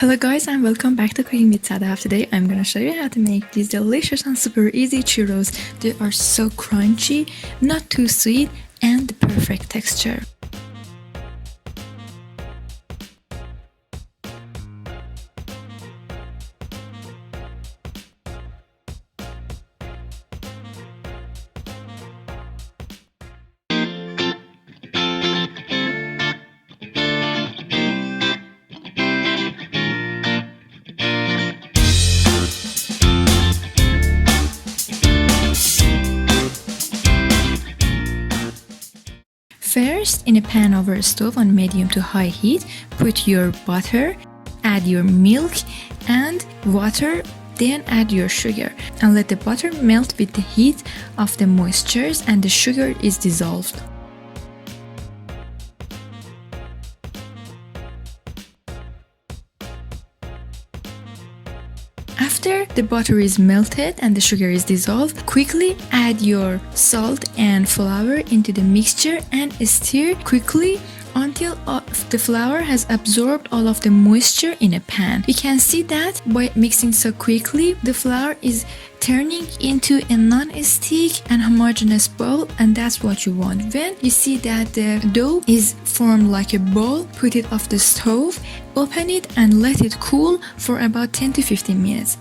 Hello guys and welcome back to Cooking with Sada. Today I'm gonna show you how to make these delicious and super easy churros. They are so crunchy, not too sweet, and the perfect texture. First, in a pan over a stove on medium to high heat, put your butter, add your milk and water, then add your sugar and let the butter melt with the heat of the moistures and the sugar is dissolved. After the butter is melted and the sugar is dissolved, quickly add your salt and flour into the mixture and stir quickly until the flour has absorbed all of the moisture in a pan. You can see that by mixing so quickly, the flour is turning into a non-stick and homogeneous ball, and that's what you want. When you see that the dough is formed like a ball, put it off the stove, open it and let it cool for about 10 to 15 minutes.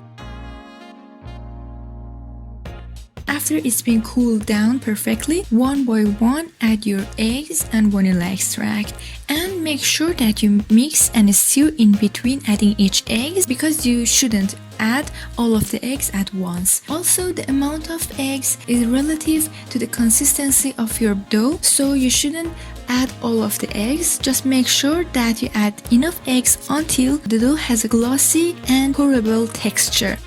After it's been cooled down perfectly, one by one add your eggs and vanilla extract and make sure that you mix and stir in between adding each egg because you shouldn't add all of the eggs at once. Also, the amount of eggs is relative to the consistency of your dough, so you shouldn't add all of the eggs. Just make sure that you add enough eggs until the dough has a glossy and pourable texture.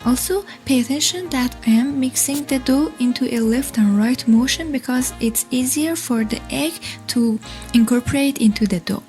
Also, pay attention that I am mixing the dough into a left and right motion because it's easier for the egg to incorporate into the dough.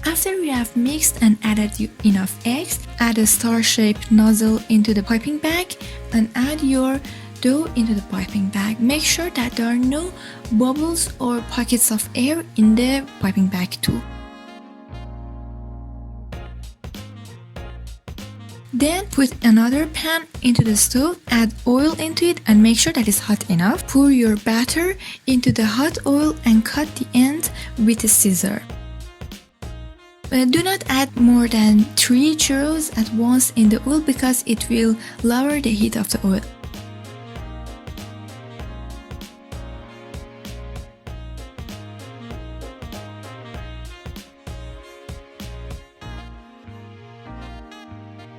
After you have mixed and added enough eggs, add a star-shaped nozzle into the piping bag and add your dough into the piping bag. Make sure that there are no bubbles or pockets of air in the piping bag too. Then put another pan into the stove, add oil into it and make sure that it's hot enough. Pour your batter into the hot oil and cut the end with a scissor. Do not add more than 3 churros at once in the oil because it will lower the heat of the oil.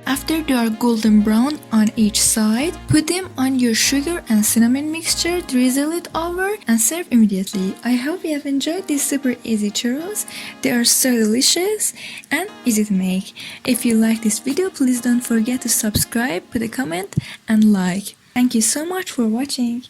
After they are golden brown on each side, put them on your sugar and cinnamon mixture, drizzle it over and serve immediately. I hope you have enjoyed these super easy churros. They are so delicious and easy to make. If you like this video, please don't forget to subscribe, put a comment and like. Thank you so much for watching.